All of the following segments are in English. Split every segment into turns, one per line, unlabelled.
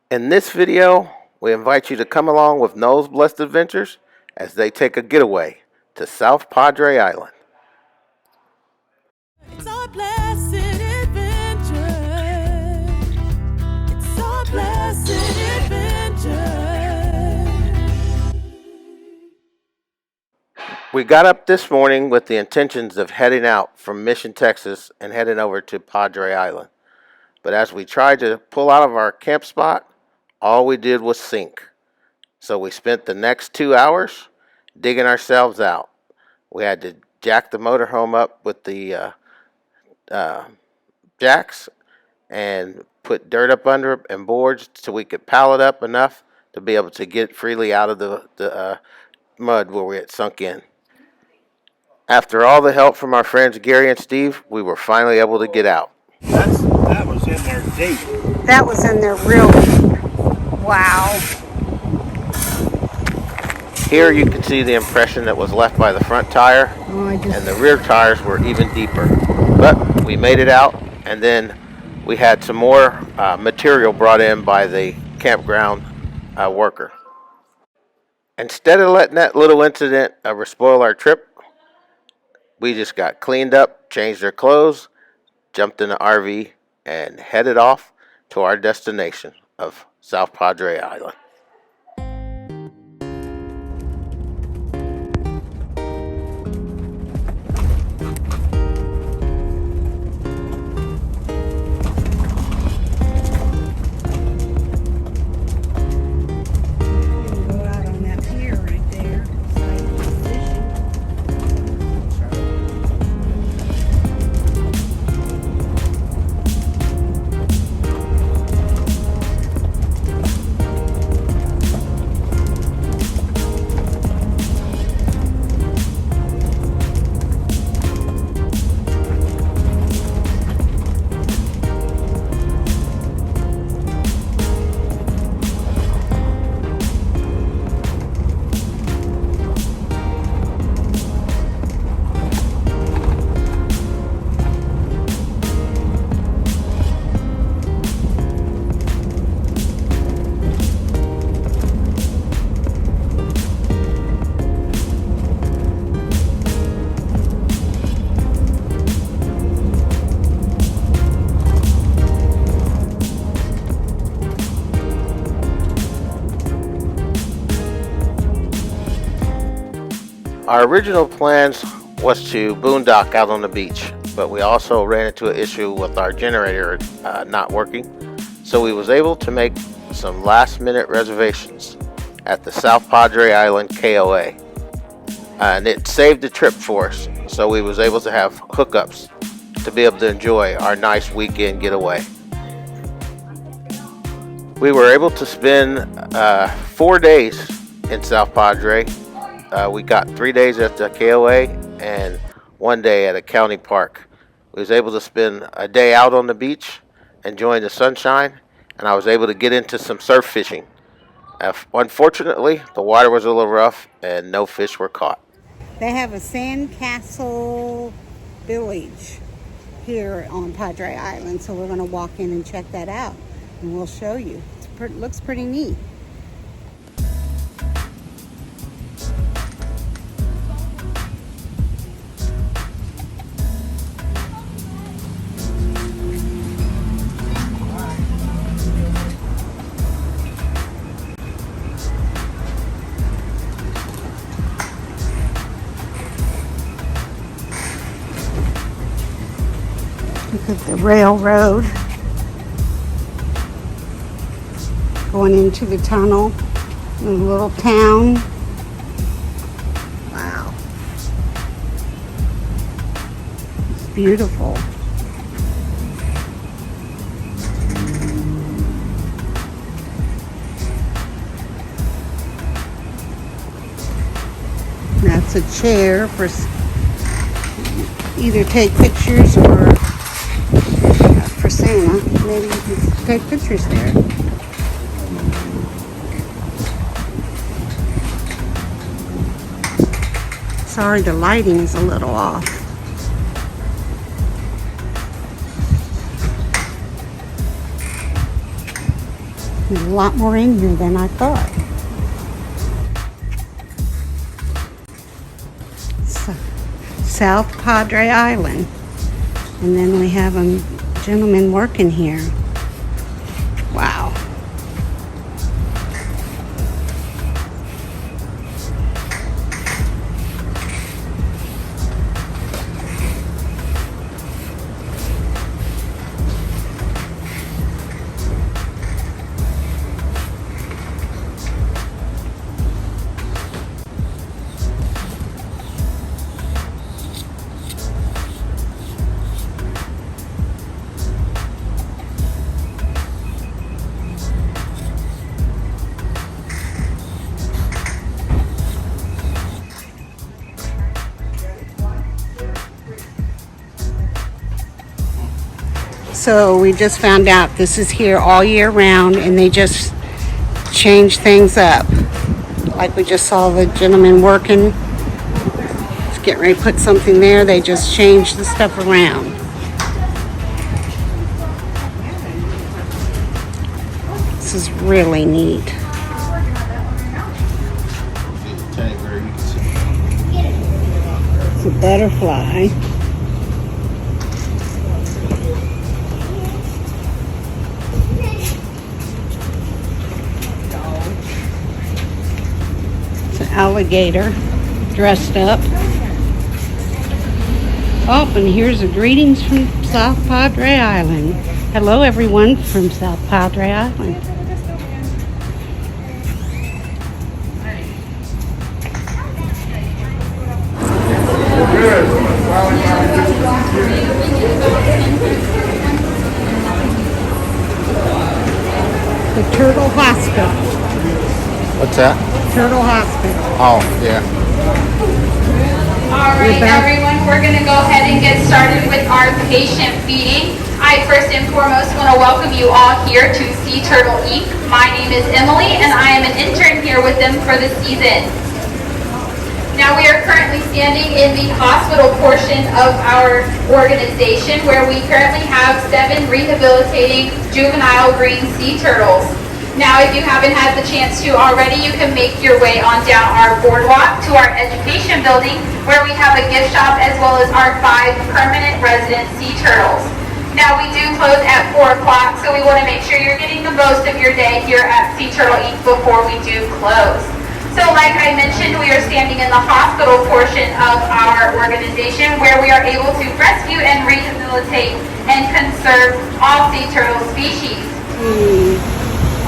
In this video, we invite you to come along with Noel's Blessed Adventures as they take a getaway to South Padre Island.
It's our blessed adventure. It's our blessed adventure.
We got up this morning with the intentions of heading out from Mission, Texas and heading over to Padre Island. But as we tried to pull out of our camp spot, all we did was sink. So we spent the next 2 hours digging ourselves out. We had to jack the motorhome up with the jacks and put dirt up under it and boards so we could pile it up enough to be able to get freely out of the mud where we had sunk in. After all the help from our friends Gary and Steve, we were finally able to get out.
That was in there deep.
That was in there real deep. Wow.
Here you can see the impression that was left by the front tire, and the rear tires were even deeper. But we made it out, and then we had some more material brought in by the campground worker. Instead of letting that little incident spoil our trip, we just got cleaned up, changed our clothes, jumped in the RV, and headed off to our destination of South Padre Island.
Go out on that pier right there. Side position.
Our original plans was to boondock out on the beach, but we also ran into an issue with our generator not working, so we was able to make some last-minute reservations at the South Padre Island KOA, and it saved the trip for us, so we was able to have hookups to be able to enjoy our nice weekend getaway. We were able to spend 4 days in South Padre. We got 3 days at the KOA and 1 day at a county park. We was able to spend a day out on the beach, enjoying the sunshine, and I was able to get into some surf fishing. Unfortunately, the water was a little rough and no fish were caught.
They have a sandcastle village here on Padre Island, so we're going to walk in and check that out, and we'll show you. It looks pretty neat. Look at the railroad going into the tunnel in a little town. Wow. It's beautiful. That's a chair for either take pictures or for Santa. Maybe you can take pictures there. Sorry, the lighting is a little off. There's a lot more in here than I thought. So, South Padre Island. And then we have a gentleman working here. Wow. So we just found out this is here all year round, and they just change things up. Like we just saw the gentleman working. He's getting ready to put something there. They just change the stuff around. This is really neat. It's a butterfly. Alligator dressed up. Oh, and here's a greetings from South Padre Island. Hello everyone from South Padre Island. The Turtle Hospital.
What's that?
Turtle Hospital.
Oh, yeah.
All right, everyone, we're going to go ahead and get started with our patient feeding. I first and foremost want to welcome you all here to Sea Turtle Inc. My name is Emily, and I am an intern here with them for the season. Now, we are currently standing in the hospital portion of our organization, where we currently have 7 rehabilitating juvenile green sea turtles. Now, if you haven't had the chance to already, you can make your way on down our boardwalk to our education building, where we have a gift shop as well as our 5 permanent resident sea turtles. Now, we do close at 4 o'clock, so we want to make sure you're getting the most of your day here at Sea Turtle Inc. before we do close. So like I mentioned, we are standing in the hospital portion of our organization, where we are able to rescue and rehabilitate and conserve all sea turtle species.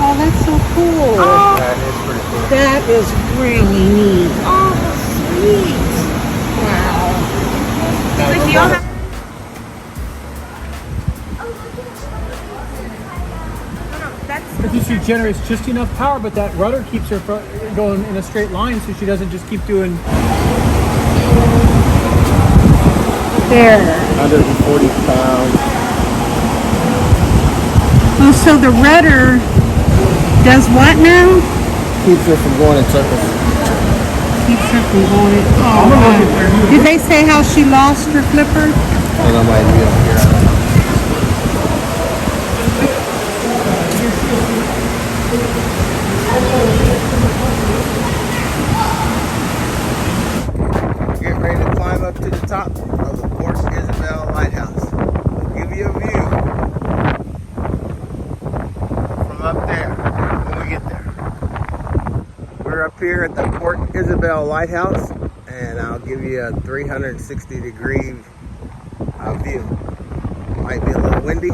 Oh, that's so cool.
Oh.
That is pretty cool.
That is really neat.
Oh, sweet.
Wow.
Like, you all have
Because she generates just enough power, but that rudder keeps her going in a straight line, so she doesn't just keep doing.
There.
140 pounds.
Oh, so the rudder does what now?
Keeps her from going in circles.
Keeps her from going. Oh, wow. Did they say how she lost her flipper?
And I might be up here. I don't know. Getting ready to climb up to the top of the Port Isabel Lighthouse. We'll give you a view from up there when we get there. We're up here at the Port Isabel Lighthouse, and I'll give you a 360-degree view. Might be a little windy.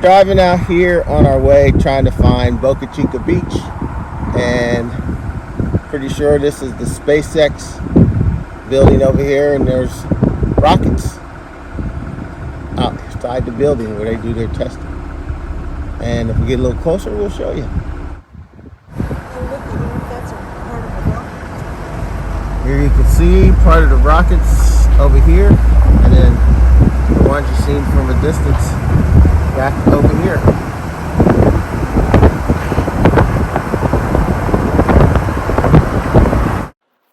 Driving out here on our way trying to find Boca Chica Beach, and pretty sure this is the SpaceX building over here, and there's rockets outside the building where they do their testing. And if we get a little closer, we'll show you. Here you can see part of the rockets over here, and then the ones you've seen from a distance back over here.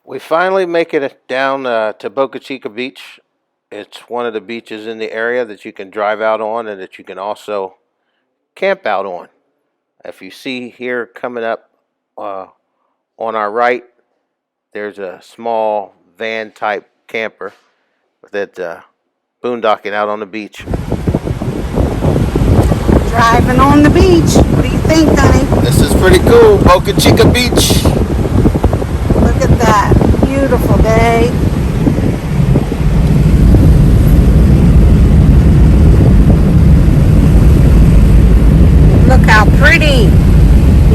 We finally make it down to Boca Chica Beach. It's one of the beaches in the area that you can drive out on and that you can also camp out on. If you see here coming up on our right, there's a small van type camper that's boondocking out on the beach.
Driving on the beach. What do you think, honey?
This is pretty cool, Boca Chica Beach.
Look at that. Beautiful day. Look how pretty.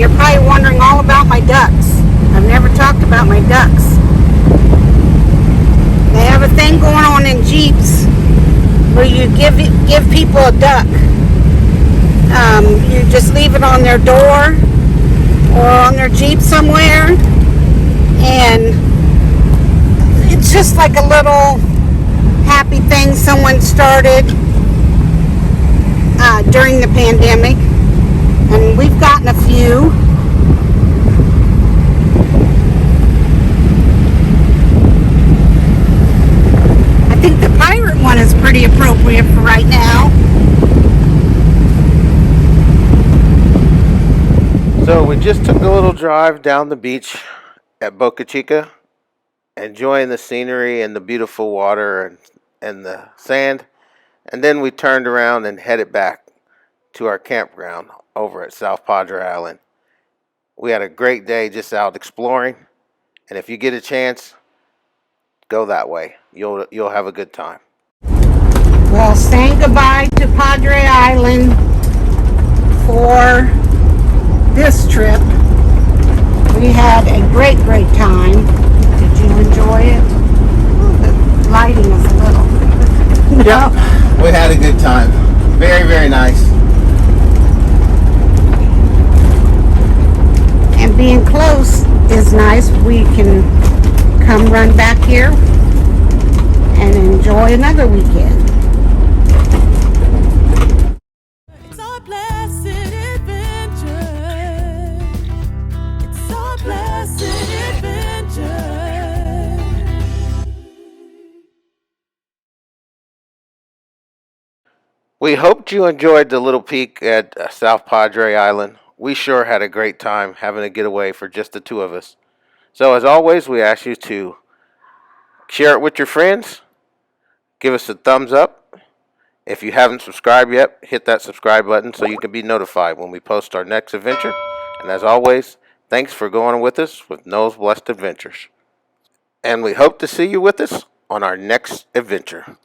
You're probably wondering all about my ducks. I've never talked about my ducks. They have a thing going on in Jeeps where you give people a duck. You just leave it on their door or on their Jeep somewhere, and it's just like a little happy thing someone started during the pandemic, and we've gotten a few. I think the pirate one is pretty appropriate for right now.
So we just took a little drive down the beach at Boca Chica, enjoying the scenery and the beautiful water and the sand. And then we turned around and headed back to our campground over at South Padre Island. We had a great day just out exploring. And if you get a chance, go that way. You'll have a good time.
Well, saying goodbye to Padre Island for this trip. We had a great time. Did you enjoy it? Oh, the lighting is a little.
Yeah, we had a good time. Very nice.
And being close is nice. We can come run back here and enjoy another weekend.
It's our blessed adventure. It's our blessed adventure.
We hoped you enjoyed the little peek at South Padre Island. We sure had a great time having a getaway for just the two of us. So as always, we ask you to share it with your friends. Give us a thumbs up. If you haven't subscribed yet, hit that subscribe button so you can be notified when we post our next adventure. And as always, thanks for going with us with Noah's Blessed Adventures. And we hope to see you with us on our next adventure.